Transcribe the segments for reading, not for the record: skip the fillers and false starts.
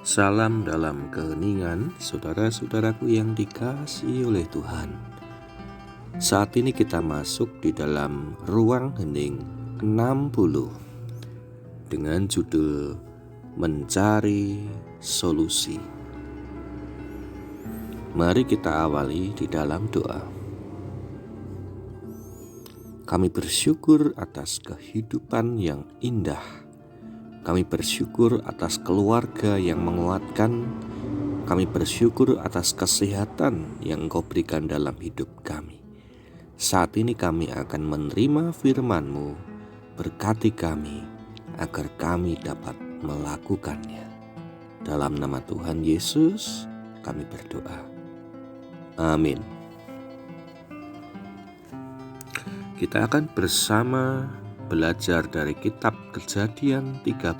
Salam dalam keheningan, saudara-saudaraku yang dikasihi oleh Tuhan. Saat ini kita masuk di dalam ruang hening 60 dengan judul Mencari Solusi. Mari kita awali di dalam doa. Kami bersyukur atas kehidupan yang indah. Kami bersyukur atas keluarga yang menguatkan. Kami bersyukur atas kesehatan yang Engkau berikan dalam hidup kami. Saat ini kami akan menerima firman-Mu. Berkati kami agar kami dapat melakukannya. Dalam nama Tuhan Yesus kami berdoa. Amin. Kita akan bersama belajar dari kitab Kejadian 13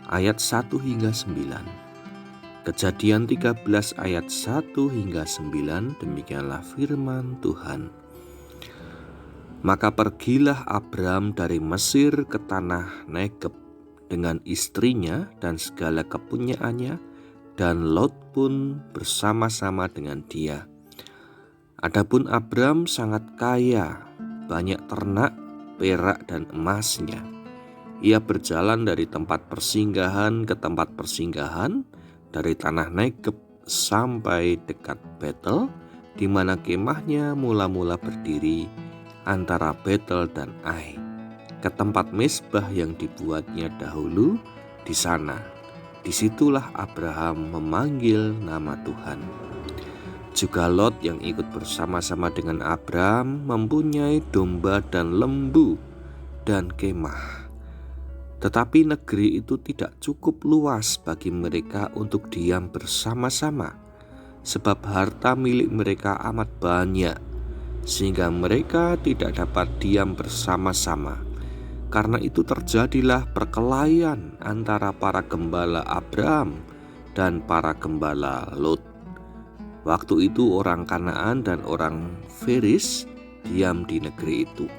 ayat 1 hingga 9. Kejadian 13 ayat 1 hingga 9, demikianlah firman Tuhan. Maka pergilah Abram dari Mesir ke tanah Negeb dengan istrinya dan segala kepunyaannya, dan Lot pun bersama-sama dengan dia. Adapun Abram sangat kaya, banyak ternak, perak dan emasnya. Ia berjalan dari tempat persinggahan ke tempat persinggahan, dari tanah Negeb sampai dekat Betel, di mana kemahnya mula-mula berdiri antara Betel dan Ai, ke tempat mezbah yang dibuatnya dahulu di sana. Disitulah Abraham memanggil nama Tuhan. Juga Lot yang ikut bersama-sama dengan Abram mempunyai domba dan lembu dan kemah. Tetapi negeri itu tidak cukup luas bagi mereka untuk diam bersama-sama, sebab harta milik mereka amat banyak, sehingga mereka tidak dapat diam bersama-sama. Karena itu terjadilah perkelahian antara para gembala Abram dan para gembala Lot. Waktu itu orang Kanaan dan orang Feris diam di negeri itu.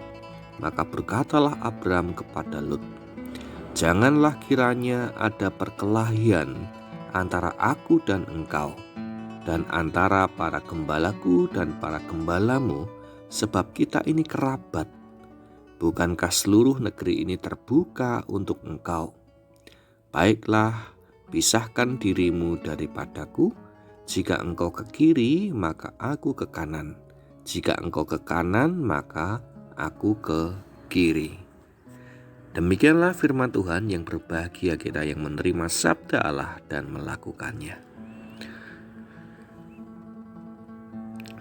Maka berkatalah Abram kepada Lot, "Janganlah kiranya ada perkelahian antara aku dan engkau, dan antara para gembalaku dan para gembalamu, sebab kita ini kerabat. Bukankah seluruh negeri ini terbuka untuk engkau? Baiklah, pisahkan dirimu daripadaku. Jika engkau ke kiri, maka aku ke kanan. Jika engkau ke kanan, maka aku ke kiri." Demikianlah firman Tuhan. Yang berbahagia kita yang menerima sabda Allah dan melakukannya.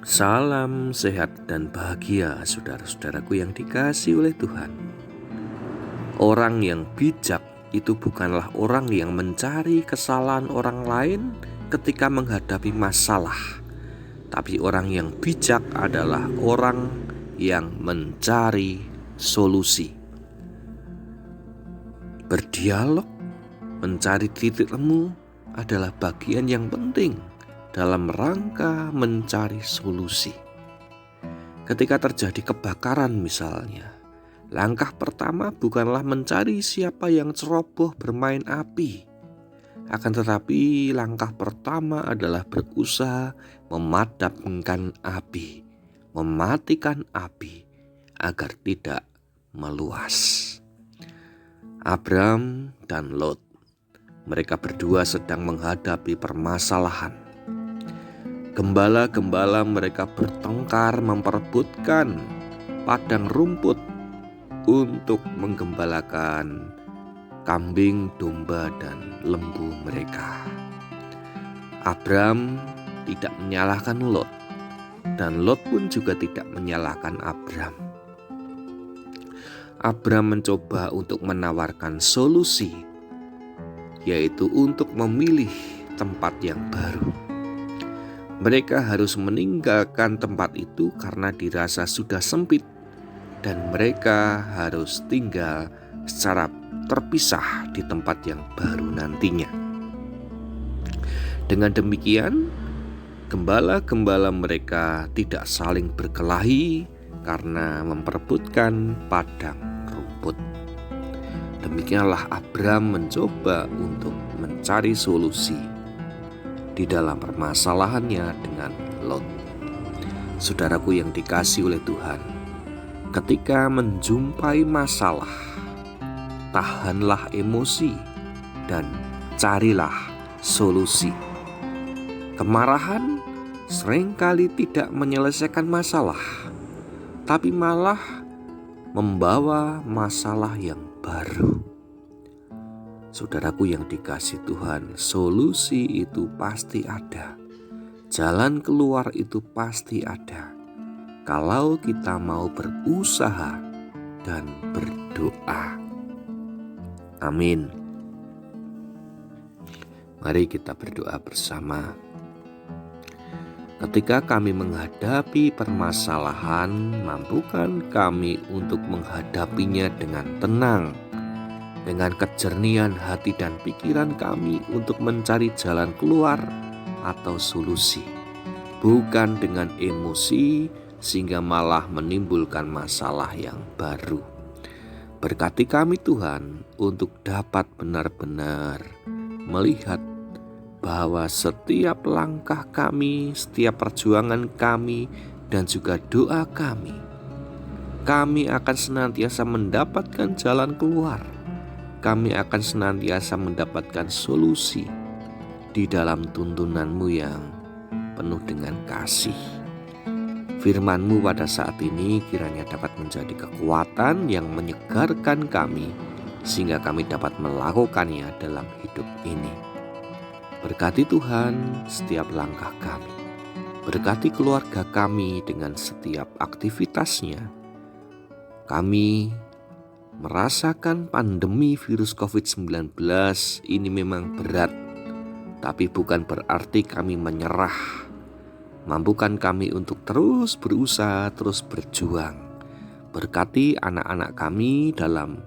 Salam sehat dan bahagia, saudara-saudaraku yang dikasihi oleh Tuhan. Orang yang bijak itu bukanlah orang yang mencari kesalahan orang lain ketika menghadapi masalah, tapi orang yang bijak adalah orang yang mencari solusi. Berdialog, mencari titik temu adalah bagian yang penting dalam rangka mencari solusi. Ketika terjadi kebakaran misalnya, langkah pertama bukanlah mencari siapa yang ceroboh bermain api. Akan tetapi langkah pertama adalah berusaha memadamkan api, mematikan api agar tidak meluas. Abram dan Lot, mereka berdua sedang menghadapi permasalahan. Gembala-gembala mereka bertengkar memperebutkan padang rumput untuk menggembalakan kambing, domba, dan lembu mereka. Abram tidak menyalahkan Lot, dan Lot pun juga tidak menyalahkan Abram. Abram mencoba untuk menawarkan solusi, yaitu untuk memilih tempat yang baru. Mereka harus meninggalkan tempat itu karena dirasa sudah sempit, dan mereka harus tinggal secara terpisah di tempat yang baru nantinya. Dengan demikian, gembala-gembala mereka tidak saling berkelahi karena memperebutkan padang rumput. Demikianlah Abram mencoba untuk mencari solusi di dalam permasalahannya dengan Lot. Saudaraku yang dikasihi oleh Tuhan, ketika menjumpai masalah, tahanlah emosi dan carilah solusi. Kemarahan seringkali tidak menyelesaikan masalah, tapi malah membawa masalah yang baru. Saudaraku yang dikasihi Tuhan, solusi itu pasti ada. Jalan keluar itu pasti ada. Kalau kita mau berusaha dan berdoa. Amin. Mari kita berdoa bersama. Ketika kami menghadapi permasalahan, mampukan kami untuk menghadapinya dengan tenang, dengan kejernihan hati dan pikiran kami untuk mencari jalan keluar atau solusi, bukan dengan emosi sehingga malah menimbulkan masalah yang baru. Berkati kami Tuhan untuk dapat benar-benar melihat bahwa setiap langkah kami, setiap perjuangan kami, dan juga doa kami akan senantiasa mendapatkan jalan keluar. Kami akan senantiasa mendapatkan solusi di dalam tuntunan-Mu yang penuh dengan kasih. Firman-Mu pada saat ini kiranya dapat menjadi kekuatan yang menyegarkan kami, sehingga kami dapat melakukannya dalam hidup ini. Berkati Tuhan setiap langkah kami. Berkati keluarga kami dengan setiap aktivitasnya. Kami merasakan pandemi virus COVID-19 ini memang berat, tapi bukan berarti kami menyerah. Mampukan kami untuk terus berusaha, terus berjuang. Berkati anak-anak kami dalam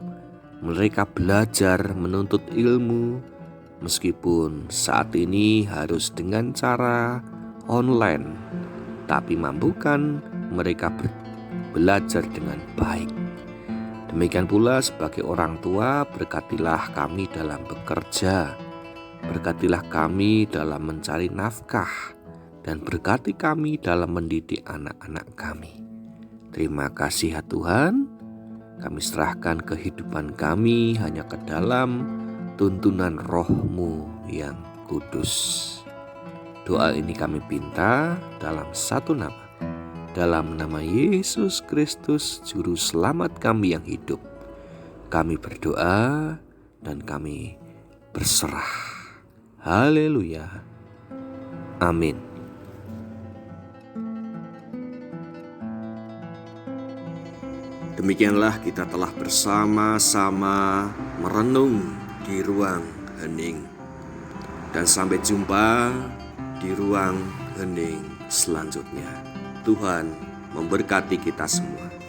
mereka belajar menuntut ilmu, meskipun saat ini harus dengan cara online, tapi mampukan mereka belajar dengan baik. Demikian pula sebagai orang tua, berkatilah kami dalam bekerja, berkatilah kami dalam mencari nafkah, dan berkati kami dalam mendidik anak-anak kami. Terima kasih ya Tuhan, kami serahkan kehidupan kami hanya ke dalam tuntunan Roh-Mu yang kudus. Doa ini kami pinta dalam satu nama, dalam nama Yesus Kristus, Juru Selamat kami yang hidup. Kami berdoa dan kami berserah. Haleluya. Amin. Demikianlah kita telah bersama-sama merenung di ruang hening. Dan sampai jumpa di ruang hening selanjutnya. Tuhan memberkati kita semua.